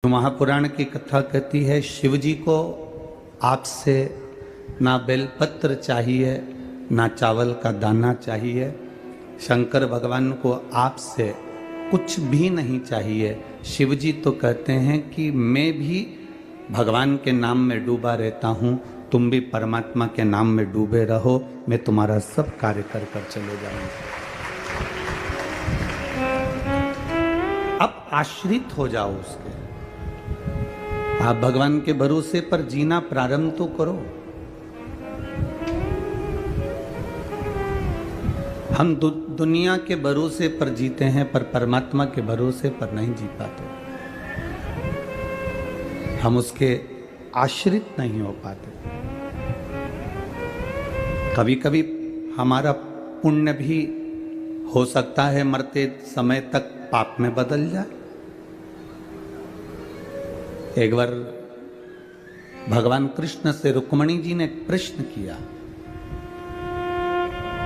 महापुराण की कथा कहती है, शिव जी को आपसे ना बेलपत्र चाहिए, ना चावल का दाना चाहिए। शंकर भगवान को आपसे कुछ भी नहीं चाहिए। शिव जी तो कहते हैं कि मैं भी भगवान के नाम में डूबा रहता हूँ, तुम भी परमात्मा के नाम में डूबे रहो, मैं तुम्हारा सब कार्य कर कर चले जाऊंगा। अब आश्रित हो जाओ उसके। आप भगवान के भरोसे पर जीना प्रारंभ तो करो। हम दुनिया के भरोसे पर जीते हैं, पर परमात्मा के भरोसे पर नहीं जी पाते। हम उसके आश्रित नहीं हो पाते। कभी कभी हमारा पुण्य भी हो सकता है मरते समय तक पाप में बदल जाए। एक बार भगवान कृष्ण से रुक्मणी जी ने प्रश्न किया।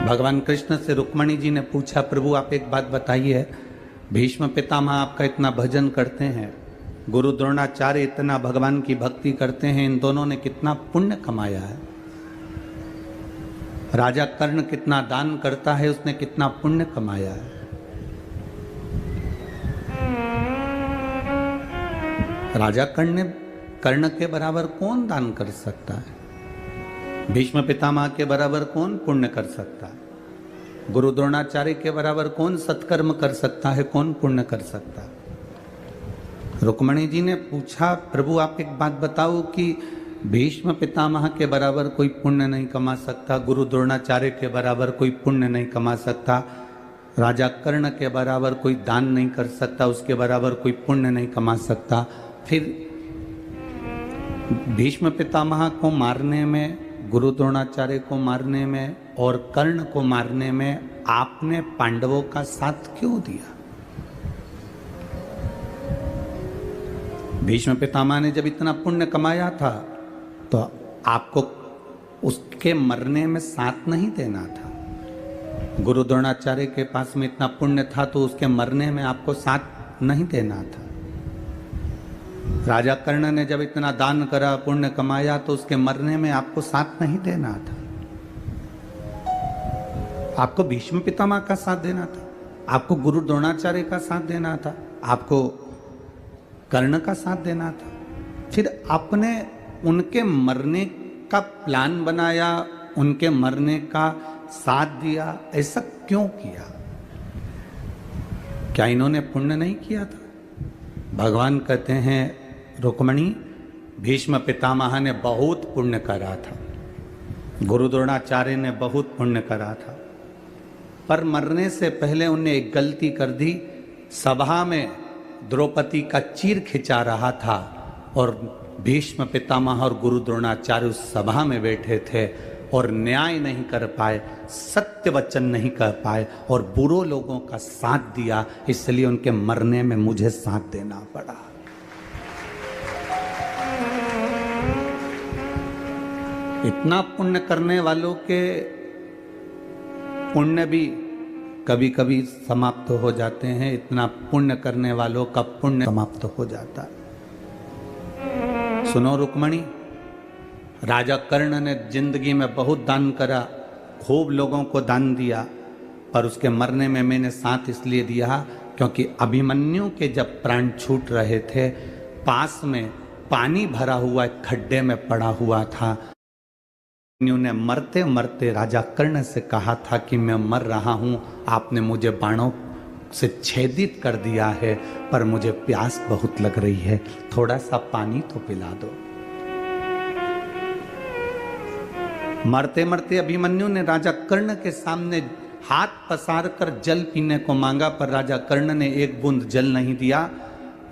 भगवान कृष्ण से रुक्मणी जी ने पूछा, प्रभु आप एक बात बताइए, भीष्म पितामह आपका इतना भजन करते हैं, गुरु द्रोणाचार्य इतना भगवान की भक्ति करते हैं, इन दोनों ने कितना पुण्य कमाया है? राजा कर्ण कितना दान करता है, उसने कितना पुण्य कमाया है? राजा कर्ण के बराबर कौन दान कर सकता है? भीष्म पितामह के बराबर कौन पुण्य कर सकता है? गुरु द्रोणाचार्य के बराबर कौन सत्कर्म कर सकता है, कौन पुण्य कर सकता है? रुक्मणी जी ने पूछा, प्रभु आप एक बात बताओ कि भीष्म पितामह के बराबर कोई पुण्य नहीं कमा सकता, गुरु द्रोणाचार्य के बराबर कोई पुण्य नहीं कमा सकता, राजा कर्ण के बराबर कोई दान नहीं कर सकता, उसके बराबर कोई पुण्य नहीं कमा सकता, फिर भीष्म पितामह को मारने में, गुरु द्रोणाचार्य को मारने में और कर्ण को मारने में आपने पांडवों का साथ क्यों दिया? भीष्म पितामह ने जब इतना पुण्य कमाया था तो आपको उसके मरने में साथ नहीं देना था। गुरु द्रोणाचार्य के पास में इतना पुण्य था तो उसके मरने में आपको साथ नहीं देना था। राजा कर्ण ने जब इतना दान करा, पुण्य कमाया, तो उसके मरने में आपको साथ नहीं देना था। आपको भीष्म पितामह का साथ देना था, आपको गुरु द्रोणाचार्य का साथ देना था, आपको कर्ण का साथ देना था। फिर आपने उनके मरने का प्लान बनाया, उनके मरने का साथ दिया, ऐसा क्यों किया? क्या इन्होंने पुण्य नहीं किया था? भगवान कहते हैं, रुक्मणी भीष्म पितामह ने बहुत पुण्य करा था, गुरु द्रोणाचार्य ने बहुत पुण्य करा था, पर मरने से पहले उनने एक गलती कर दी। सभा में द्रौपदी का चीर खिंचा रहा था और भीष्म पितामह और गुरु द्रोणाचार्य उस सभा में बैठे थे और न्याय नहीं कर पाए, सत्य वचन नहीं कर पाए और बुरे लोगों का साथ दिया, इसलिए उनके मरने में मुझे साथ देना पड़ा। इतना पुण्य करने वालों के पुण्य भी कभी कभी समाप्त हो जाते हैं। इतना पुण्य करने वालों का पुण्य समाप्त हो जाता है। सुनो रुक्मणी, राजा कर्ण ने जिंदगी में बहुत दान करा, खूब लोगों को दान दिया, पर उसके मरने में मैंने साथ इसलिए दिया क्योंकि अभिमन्यु के जब प्राण छूट रहे थे, पास में पानी भरा हुआ एक खड्डे में पड़ा हुआ था। अभिमन्यु ने मरते मरते राजा कर्ण से कहा था कि मैं मर रहा हूं, आपने मुझे बाणों से छेदित कर दिया है, पर मुझे प्यास बहुत लग रही है, थोड़ा सा पानी तो पिला दो। मरते मरते अभिमन्यु ने राजा कर्ण के सामने हाथ पसार कर जल पीने को मांगा, पर राजा कर्ण ने एक बूंद जल नहीं दिया।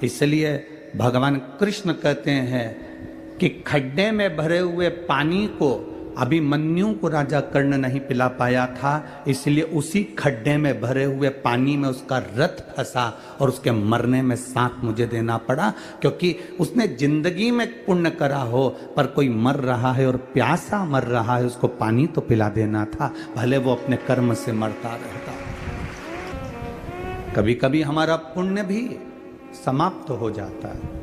इसलिए भगवान कृष्ण कहते हैं कि खड्डे में भरे हुए पानी को अभिमन्यु को राजा कर्ण नहीं पिला पाया था, इसलिए उसी खड्डे में भरे हुए पानी में उसका रथ फंसा और उसके मरने में साथ मुझे देना पड़ा, क्योंकि उसने जिंदगी में पुण्य करा हो, पर कोई मर रहा है और प्यासा मर रहा है, उसको पानी तो पिला देना था, भले वो अपने कर्म से मरता रहता। कभी कभी हमारा पुण्य भी समाप्त हो जाता है।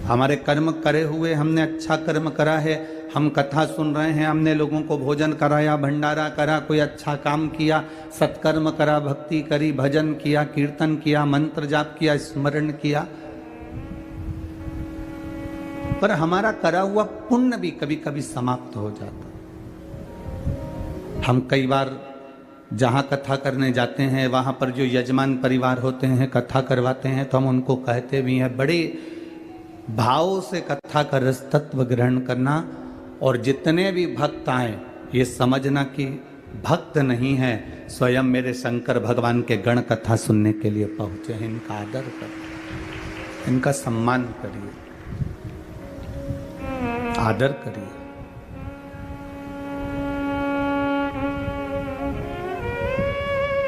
हमारे कर्म करे हुए, हमने अच्छा कर्म करा है, हम कथा सुन रहे हैं, हमने लोगों को भोजन कराया, भंडारा करा, कोई अच्छा काम किया, सत्कर्म करा, भक्ति करी, भजन किया, कीर्तन किया, मंत्र जाप किया, स्मरण किया, पर हमारा करा हुआ पुण्य भी कभी कभी समाप्त हो जाता। हम कई बार जहाँ कथा करने जाते हैं, वहाँ पर जो यजमान परिवार होते हैं, कथा करवाते हैं, तो हम उनको कहते भी हैं बड़े भाव से कथा का रस तत्व ग्रहण करना, और जितने भी भक्त आए ये समझना कि भक्त नहीं है, स्वयं मेरे शंकर भगवान के गण कथा सुनने के लिए पहुंचे हैं। इनका आदर करिए, इनका सम्मान करिए, आदर करिए।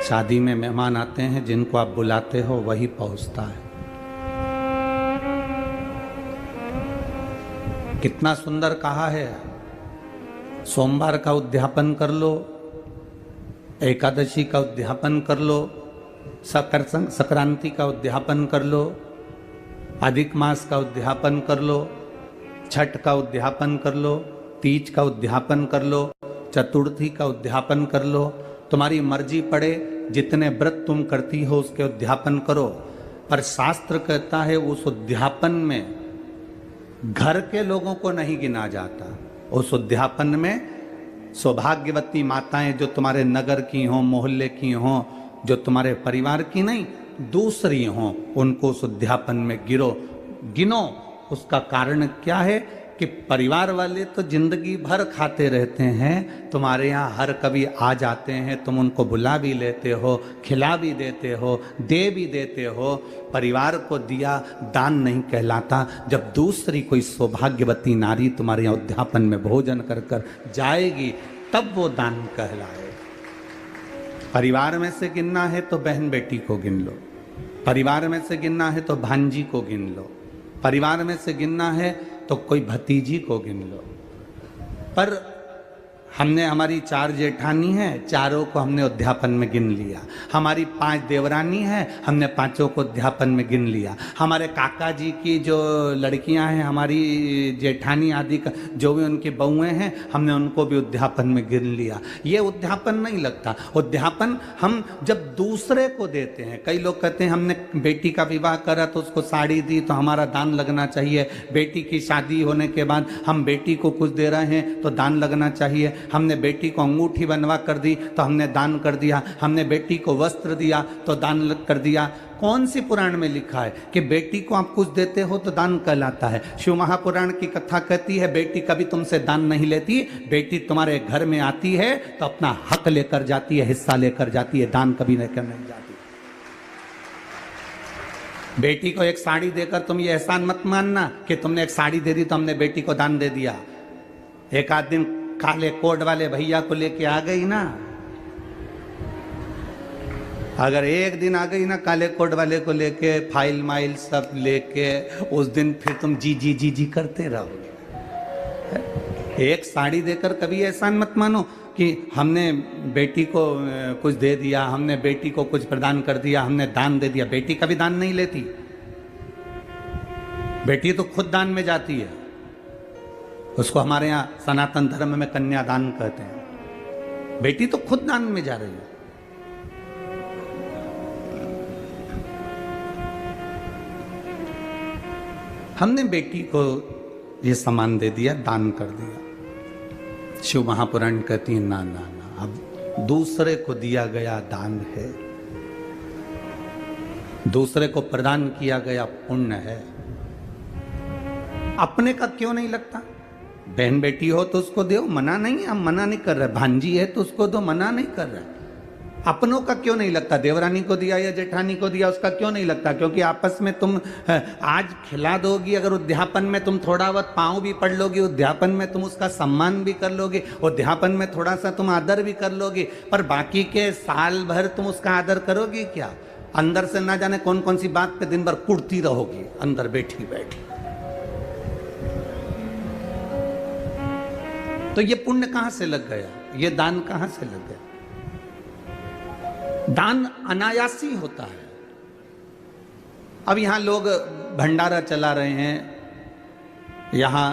शादी में मेहमान आते हैं, जिनको आप बुलाते हो वही पहुंचता है। कितना सुंदर कहा है, सोमवार का उद्यापन कर लो, एकादशी का उद्यापन कर लो, संक्रांति का उद्यापन कर लो, अधिक मास का उद्यापन कर लो, छठ का उद्यापन कर लो, तीज का उद्यापन कर लो, चतुर्थी का उद्यापन कर लो, तुम्हारी मर्जी पड़े, जितने व्रत तुम करती हो उसके उद्यापन करो। पर शास्त्र कहता है उस उद्यापन में घर के लोगों को नहीं गिना जाता। उस उद्यापन में सौभाग्यवती माताएं जो तुम्हारे नगर की हों, मोहल्ले की हों, जो तुम्हारे परिवार की नहीं दूसरी हों, उनको उस उद्यापन में गिनो। उसका कारण क्या है कि परिवार वाले तो जिंदगी भर खाते रहते हैं, तुम्हारे यहाँ हर कभी आ जाते हैं, तुम उनको बुला भी लेते हो, खिला भी देते हो, दे भी देते हो। परिवार को दिया दान नहीं कहलाता। जब दूसरी कोई सौभाग्यवती नारी तुम्हारे यहाँ उद्यापन में भोजन कर कर जाएगी, तब वो दान कहलाए। परिवार में से गिनना है तो बहन बेटी को गिन लो, परिवार में से गिनना है तो भांजी को गिन लो, परिवार में से गिनना है तो कोई भतीजी को गिन लो। पर हमने हमारी 4 जेठानी है, चारों को हमने उद्यापन में गिन लिया। हमारी 5 देवरानी है, हमने 5 को उद्यापन में गिन लिया। हमारे काका जी की जो लड़कियां हैं, हमारी जेठानी आदि का जो भी उनकी बहुएं हैं, हमने उनको भी उद्यापन में गिन लिया। ये उद्यापन नहीं लगता। उद्यापन हम जब दूसरे को देते हैं, कई लोग कहते हैं हमने बेटी का विवाह करा तो उसको साड़ी दी तो हमारा दान लगना चाहिए, बेटी की शादी होने के बाद हम बेटी को कुछ दे रहे हैं तो दान लगना चाहिए, हमने बेटी को अंगूठी बनवा कर दी तो हमने दान कर दिया, हमने बेटी को वस्त्र दिया तो दान कर दिया। कौन सी पुराण में लिखा है कि बेटी को आप कुछ देते हो तो दान कहलाता है? शिव महापुराण की कथा कहती है बेटी कभी तुमसे दान नहीं लेती, बेटी तुम्हारे घर में आती है तो अपना हक लेकर जाती है, हिस्सा लेकर जाती है, दान कभी लेकर नहीं जाती। बेटी को एक साड़ी देकर तुम ये एहसान मत मानना कि तुमने एक साड़ी दे दी तो हमने बेटी को दान दे दिया। एक आध दिन काले कोट वाले भैया को लेके आ गई ना, अगर एक दिन आ गई ना काले कोट वाले को लेके, फाइल माइल सब लेके, उस दिन फिर तुम जी जी जी जी करते रहोगे। एक साड़ी देकर कभी एहसान मत मानो कि हमने बेटी को कुछ दे दिया, हमने बेटी को कुछ प्रदान कर दिया, हमने दान दे दिया। बेटी कभी दान नहीं लेती, बेटी तो खुद दान में जाती है। उसको हमारे यहाँ सनातन धर्म में कन्यादान कहते हैं। बेटी तो खुद दान में जा रही है। हमने बेटी को ये सामान दे दिया, दान कर दिया। शिव महापुराण कहती है ना ना ना, अब दूसरे को दिया गया दान है, दूसरे को प्रदान किया गया पुण्य है। अपने का क्यों नहीं लगता? बहन बेटी हो तो उसको दो, मना नहीं, हम मना नहीं कर रहे। भांजी है तो उसको दो, मना नहीं कर रहे। अपनों का क्यों नहीं लगता? देवरानी को दिया या जेठानी को दिया, उसका क्यों नहीं लगता? क्योंकि आपस में तुम आज खिला दोगी, अगर उद्यापन में तुम थोड़ा बहुत पाँव भी पड़ लोगी, उद्यापन में तुम उसका सम्मान भी कर लोगे, उद्यापन में थोड़ा सा तुम आदर भी कर लोगे, पर बाकी के साल भर तुम उसका आदर करोगी क्या? अंदर से ना जाने कौन कौन सी बात पे दिन भर कुड़ती रहोगी अंदर बैठी बैठी। तो ये पुण्य कहां से लग गया? ये दान कहां से लग गया? दान अनायासी होता है। अब यहां लोग भंडारा चला रहे हैं, यहाँ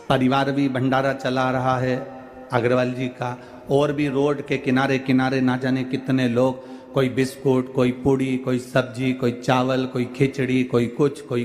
परिवार भी भंडारा चला रहा है अग्रवाल जी का, और भी रोड के किनारे किनारे ना जाने कितने लोग, कोई बिस्कुट, कोई पूड़ी, कोई सब्जी, कोई चावल, कोई खिचड़ी, कोई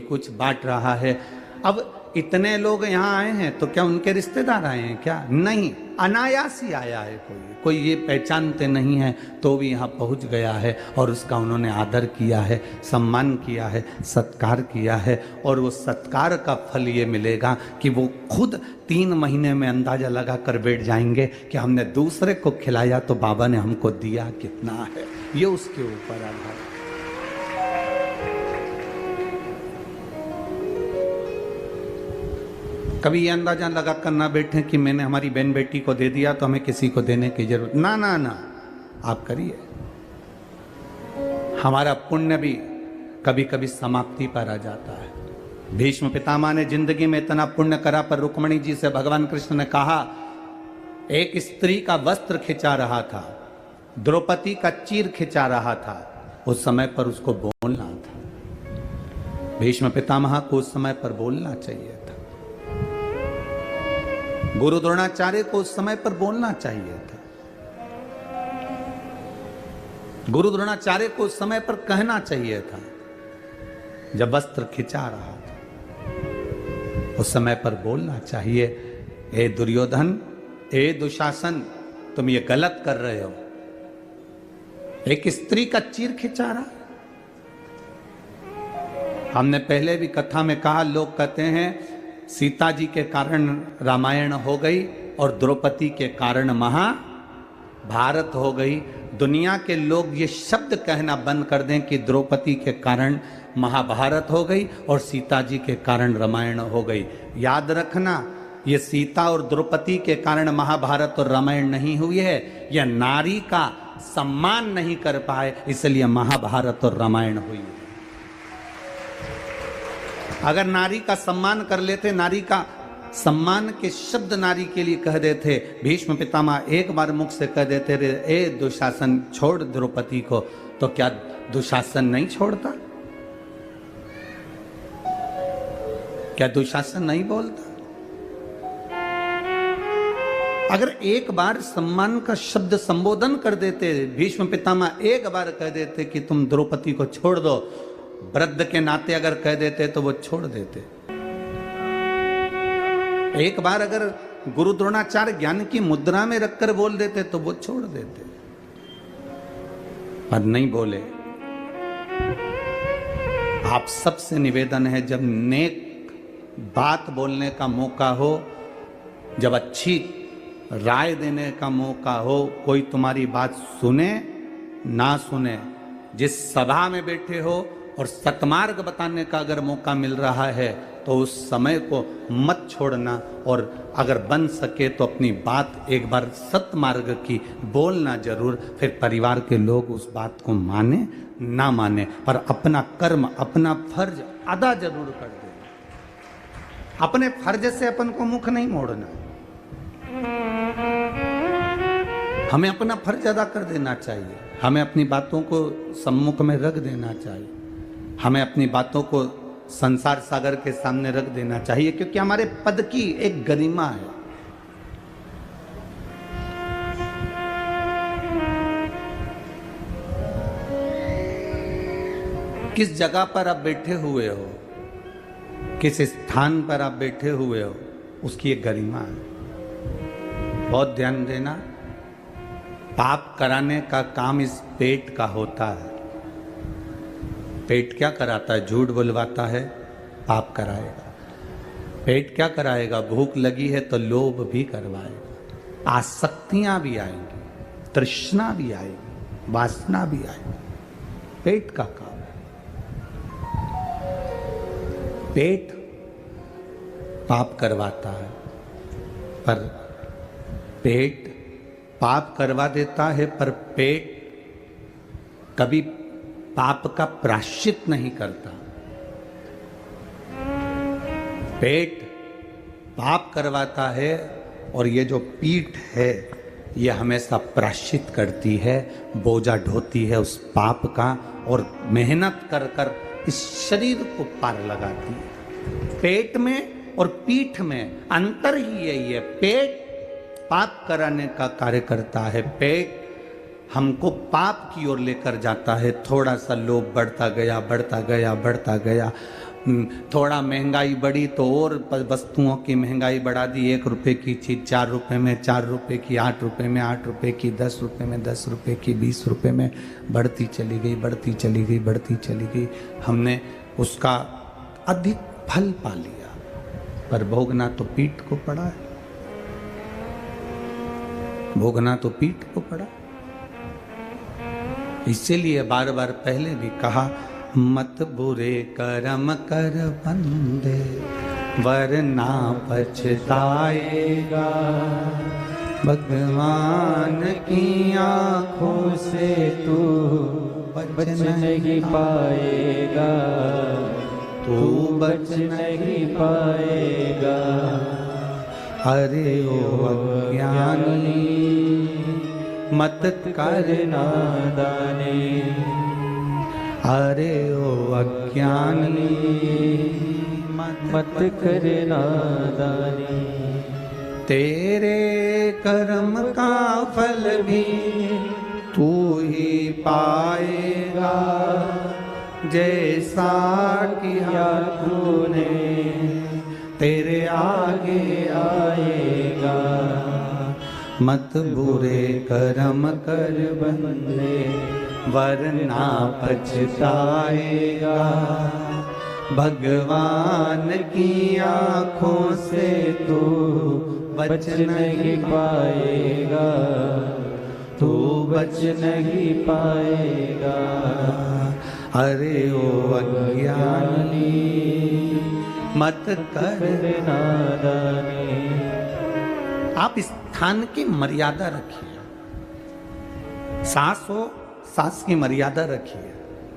कुछ बांट रहा है। अब इतने लोग यहाँ आए हैं तो क्या उनके रिश्तेदार आए हैं क्या? नहीं, अनायास ही आया है। कोई ये पहचानते नहीं है तो भी यहाँ पहुँच गया है और उसका उन्होंने आदर किया है, सम्मान किया है, सत्कार किया है। और वो सत्कार का फल ये मिलेगा कि वो खुद 3 महीने में अंदाजा लगा कर बैठ जाएंगे कि हमने दूसरे को खिलाया तो बाबा ने हमको दिया कितना है। ये उसके ऊपर आधार। कभी ये अंदाजा लगा कर ना बैठे कि मैंने हमारी बहन बेटी को दे दिया तो हमें किसी को देने की जरूरत ना ना ना, आप करिए। हमारा पुण्य भी कभी कभी समाप्ति पर आ जाता है। भीष्म पितामह ने जिंदगी में इतना पुण्य करा, पर रुक्मणी जी से भगवान कृष्ण ने कहा, एक स्त्री का वस्त्र खिंचा रहा था, द्रौपदी का चीर खिंचा रहा था, उस समय पर उसको बोलना था। भीष्म पितामह को उस समय पर बोलना चाहिए था। गुरु द्रोणाचार्य को उस समय पर बोलना चाहिए था। गुरु द्रोणाचार्य को उस समय पर कहना चाहिए था जब वस्त्र खिंचा रहा था, उस समय पर बोलना चाहिए, ए दुर्योधन, ए दुशासन, तुम ये गलत कर रहे हो। एक स्त्री का चीर खिंचा रहा। हमने पहले भी कथा में कहा, लोग कहते हैं सीता जी के कारण रामायण हो गई और द्रौपदी के कारण महाभारत हो गई। दुनिया के लोग ये शब्द कहना बंद कर दें कि द्रौपदी के कारण महाभारत हो गई और सीता जी के कारण रामायण हो गई। याद रखना, ये सीता और द्रौपदी के कारण महाभारत और रामायण नहीं हुई है, यह नारी का सम्मान नहीं कर पाए इसलिए महाभारत और रामायण हुई है। अगर नारी का सम्मान कर लेते, नारी का सम्मान के शब्द नारी के लिए कह देते, भीष्म पितामह एक बार मुख से कह देते रे, ए दुशासन छोड़ द्रौपदी को, तो क्या दुशासन नहीं छोड़ता? क्या दुशासन नहीं बोलता? अगर एक बार सम्मान का शब्द संबोधन कर देते, भीष्म पितामह एक बार कह देते कि तुम द्रौपदी को छोड़ दो, वृद्ध के नाते अगर कह देते तो वो छोड़ देते। एक बार अगर गुरु द्रोणाचार्य ज्ञान की मुद्रा में रखकर बोल देते तो वो छोड़ देते, पर नहीं बोले। आप सबसे निवेदन है, जब नेक बात बोलने का मौका हो, जब अच्छी राय देने का मौका हो, कोई तुम्हारी बात सुने ना सुने, जिस सभा में बैठे हो और सतमार्ग बताने का अगर मौका मिल रहा है तो उस समय को मत छोड़ना, और अगर बन सके तो अपनी बात एक बार सतमार्ग की बोलना जरूर। फिर परिवार के लोग उस बात को माने ना माने, पर अपना कर्म, अपना फर्ज अदा जरूर कर देना। अपने फर्ज से अपन को मुख नहीं मोड़ना, हमें अपना फर्ज अदा कर देना चाहिए। हमें अपनी बातों को सम्मुख में रख देना चाहिए, हमें अपनी बातों को संसार सागर के सामने रख देना चाहिए, क्योंकि हमारे पद की एक गरिमा है। किस जगह पर आप बैठे हुए हो, किस स्थान पर आप बैठे हुए हो, उसकी एक गरिमा है। बहुत ध्यान देना, पाप कराने का काम इस पेट का होता है। पेट क्या कराता है? झूठ बुलवाता है, पाप कराएगा। पेट क्या कराएगा? भूख लगी है तो लोभ भी करवाएगा, आसक्तियां भी आएंगी, तृष्णा भी आएगी, वासना भी आएगी। पेट का काम है। पेट पाप करवाता है, पर पेट पाप करवा देता है, पर पेट कभी पाप का प्रायश्चित नहीं करता। पेट पाप करवाता है और ये जो पीठ है ये हमेशा प्रायश्चित करती है, बोझा ढोती है उस पाप का, और मेहनत कर कर इस शरीर को पार लगाती है। पेट में और पीठ में अंतर ही यही है। पेट पाप कराने का कार्य करता है, पेट हमको पाप की ओर लेकर जाता है। थोड़ा सा लोभ बढ़ता गया, बढ़ता गया, बढ़ता गया। थोड़ा महंगाई बढ़ी तो और वस्तुओं की महंगाई बढ़ा दी। 1 रुपए की चीज़ 4 रुपए में, 4 रुपए की 8 रुपए में, 8 रुपए की 10 रुपए में, 10 रुपए की 20 रुपए में बढ़ती चली गई, बढ़ती चली गई, बढ़ती चली गई। हमने उसका अधिक फल पा लिया, पर भोगना तो पीठ को पड़ा है, भोगना तो पीठ को पड़ा। इसीलिए बार बार पहले भी कहा, मत बुरे कर्म कर बंदे वरना पछताएगा, भगवान की आंखों से तू बच नहीं पाएगा, तू बच नहीं पाएगा। अरे ओ अज्ञानी मत कर नादानी, अरे ओ अज्ञानी मत कर नादानी। तेरे कर्म का फल भी तू ही पाएगा, जैसा किया तूने तेरे आगे आएगा। मत बुरे कर्म कर बंदे वरना पछताएगा, भगवान की आंखों से तू बच नहीं पाएगा, तू बच नहीं पाएगा। अरे ओ अज्ञानी मत कर नादानी। आप स्थान की मर्यादा रखिए। सास हो, सास की मर्यादा रखिए।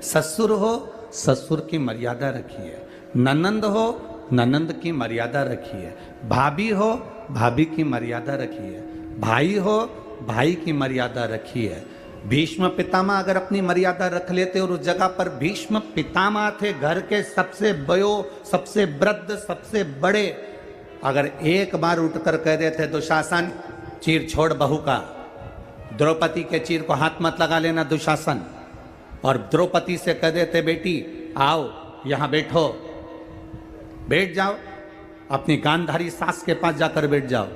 ससुर हो, ससुर की मर्यादा रखिए। ननंद हो, ननंद की मर्यादा रखिए। भाभी हो, भाभी की मर्यादा रखिए। भाई हो, भाई की मर्यादा रखिए। भीष्म पितामह अगर अपनी मर्यादा रख लेते, और उस जगह पर भीष्म पितामह थे, घर के सबसे बयो, सबसे वृद्ध, सबसे बड़े, अगर एक बार उठकर कह देते दुशासन चीर छोड़ बहू का, द्रौपदी के चीर को हाथ मत लगा लेना दुशासन, और द्रौपदी से कह देते बेटी आओ यहां बैठो, बैठ जाओ, अपनी गांधारी सास के पास जाकर बैठ जाओ,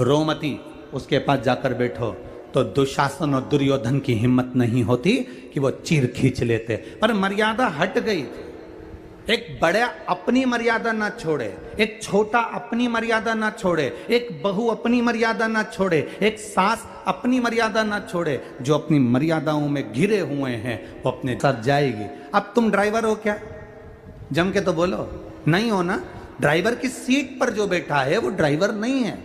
रोमती उसके पास जाकर बैठो, तो दुशासन और दुर्योधन की हिम्मत नहीं होती कि वो चीर खींच लेते। पर मर्यादा हट गई थी। एक बड़ा अपनी मर्यादा ना छोड़े, एक छोटा अपनी मर्यादा ना छोड़े, एक बहू अपनी मर्यादा ना छोड़े, एक सास अपनी मर्यादा ना छोड़े। जो अपनी मर्यादाओं में घिरे हुए हैं वो अपने साथ जाएगी। अब तुम ड्राइवर हो क्या? जम के तो बोलो। नहीं हो ना। ड्राइवर की सीट पर जो बैठा है वो ड्राइवर नहीं है,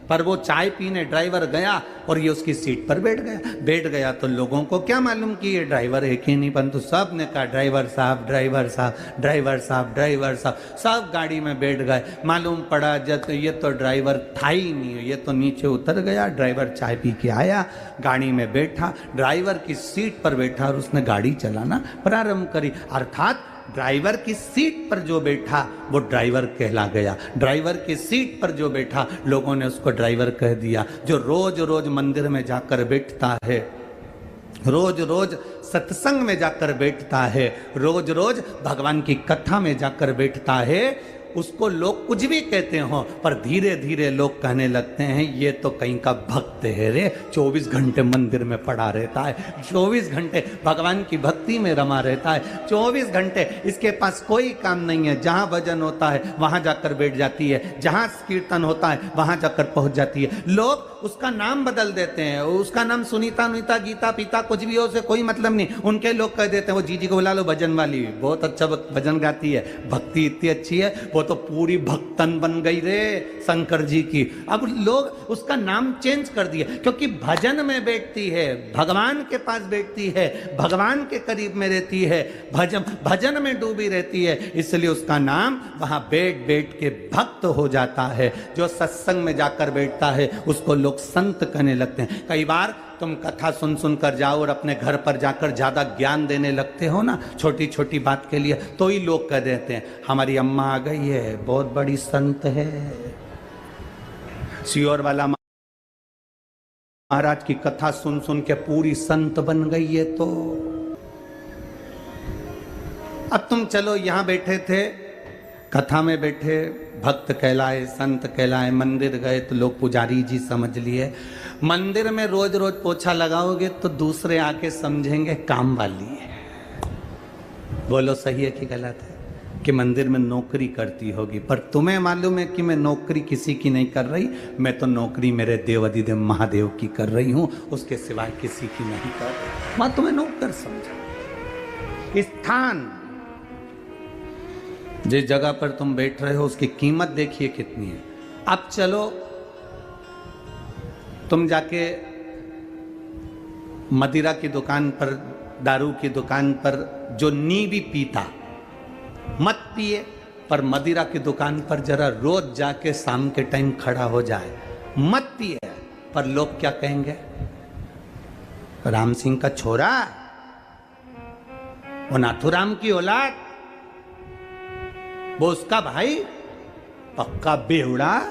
पर वो चाय पीने ड्राइवर गया और ये उसकी सीट पर बैठ गया तो लोगों को क्या मालूम कि ये ड्राइवर है कि नहीं, परंतु सब ने कहा ड्राइवर साहब, ड्राइवर साहब, ड्राइवर साहब, ड्राइवर साहब। सब गाड़ी में बैठ गए। मालूम पड़ा जब तो ये तो ड्राइवर था ही नहीं, ये तो नीचे उतर गया। ड्राइवर चाय पी के आया, गाड़ी में बैठा, ड्राइवर की सीट पर बैठा और उसने गाड़ी चलाना प्रारंभ करी। अर्थात ड्राइवर की सीट पर जो बैठा वो ड्राइवर कहला गया। ड्राइवर की सीट पर जो बैठा लोगों ने उसको ड्राइवर कह दिया। जो रोज रोज मंदिर में जाकर बैठता है, रोज रोज सत्संग में जाकर बैठता है, रोज रोज भगवान की कथा में जाकर बैठता है, उसको लोग कुछ भी कहते हो, पर धीरे धीरे लोग कहने लगते हैं ये तो कहीं का भक्त है रे, 24 घंटे मंदिर में पड़ा रहता है, 24 घंटे भगवान की भक्ति में रमा रहता है, 24 घंटे इसके पास कोई काम नहीं है। जहाँ भजन होता है वहाँ जाकर बैठ जाती है, जहाँ कीर्तन होता है वहाँ जाकर पहुँच जाती है। लोग उसका नाम बदल देते हैं, उसका नाम सुनीता, नुनीता, गीता, पीता कुछ भी हो, उसे कोई मतलब नहीं। उनके लोग कह देते हैं वो जीजी को बुला लो, भजन वाली बहुत अच्छा भजन गाती है, भक्ति इतनी अच्छी है, वो तो पूरी भक्तन बन गई रे शंकर जी की। अब लोग उसका नाम चेंज कर दिए, क्योंकि भजन में बैठती है, भगवान के पास बैठती है, भगवान के करीब में रहती है, भजन में डूबी रहती है, इसलिए उसका नाम वहां बैठ बैठ के भक्त हो जाता है। जो सत्संग में जाकर बैठता है उसको लोग लोग संत कहने लगते हैं। कई बार तुम कथा सुन सुन कर जाओ और अपने घर पर जाकर ज्यादा ज्ञान देने लगते हो ना, छोटी छोटी बात के लिए, तो ही लोग कह देते हैं हमारी अम्मा आ गई है, बहुत बड़ी संत है। सियोर वाला महाराज की कथा सुन सुन के पूरी संत बन गई है। तो अब तुम चलो, यहां बैठे थे, कथा में बैठे, भक्त कहलाए, संत कहलाए, मंदिर गए तो लोग पुजारी जी समझ लिए। मंदिर में रोज रोज पोछा लगाओगे तो दूसरे आके समझेंगे काम वाली है। बोलो सही है कि गलत है? कि मंदिर में नौकरी करती होगी, पर तुम्हें मालूम है कि मैं नौकरी किसी की नहीं कर रही, मैं तो नौकरी मेरे देवाधिदेव महादेव की कर रही हूं, उसके सिवाय किसी की नहीं कर रही। मैं तुम्हें नौकर समझा। स्थान, जिस जगह पर तुम बैठ रहे हो उसकी कीमत देखिए कितनी है। अब चलो, तुम जाके मदिरा की दुकान पर, दारू की दुकान पर जो नींवी पीता, मत पिए, पर मदिरा की दुकान पर जरा रोज जाके शाम के टाइम खड़ा हो जाए, मत पिए, पर लोग क्या कहेंगे? राम सिंह का छोरा, वो नाथुराम की औलाद, वो उसका भाई, पक्का बेहुड़ा,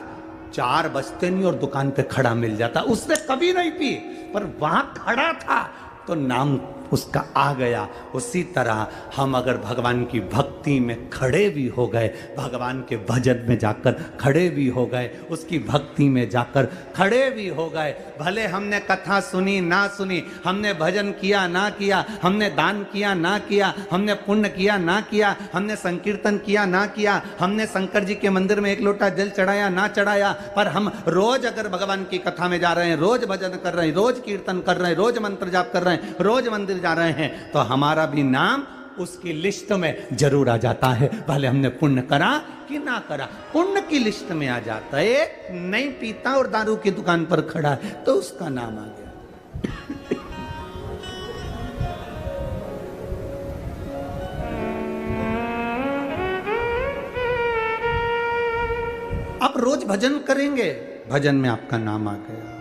4 बजते नहीं और दुकान पे खड़ा मिल जाता। उसने कभी नहीं पी, पर वहां खड़ा था तो नाम उसका आ गया। उसी तरह हम अगर भगवान की भक्ति में खड़े भी हो गए, भगवान के भजन में जाकर खड़े भी हो गए, उसकी भक्ति में जाकर खड़े भी हो गए, भले हमने कथा सुनी ना सुनी, हमने भजन किया ना किया, हमने दान किया ना किया, हमने पुण्य किया ना किया, हमने संकीर्तन किया ना किया, हमने शंकर जी के मंदिर में 1 लोटा जल चढ़ाया ना चढ़ाया, पर हम रोज अगर भगवान की कथा में जा रहे हैं, रोज भजन कर रहे हैं, रोज कीर्तन कर रहे हैं, रोज मंत्र जाप कर रहे हैं, रोज मंदिर जा रहे हैं, तो हमारा भी नाम उसकी लिस्ट में जरूर आ जाता है, भले हमने पुण्य करा कि ना करा, पुण्य की लिस्ट में आ जाता है। एक नहीं पीता और दारू की दुकान पर खड़ा है तो उसका नाम आ गया। अब रोज भजन करेंगे, भजन में आपका नाम आ गया।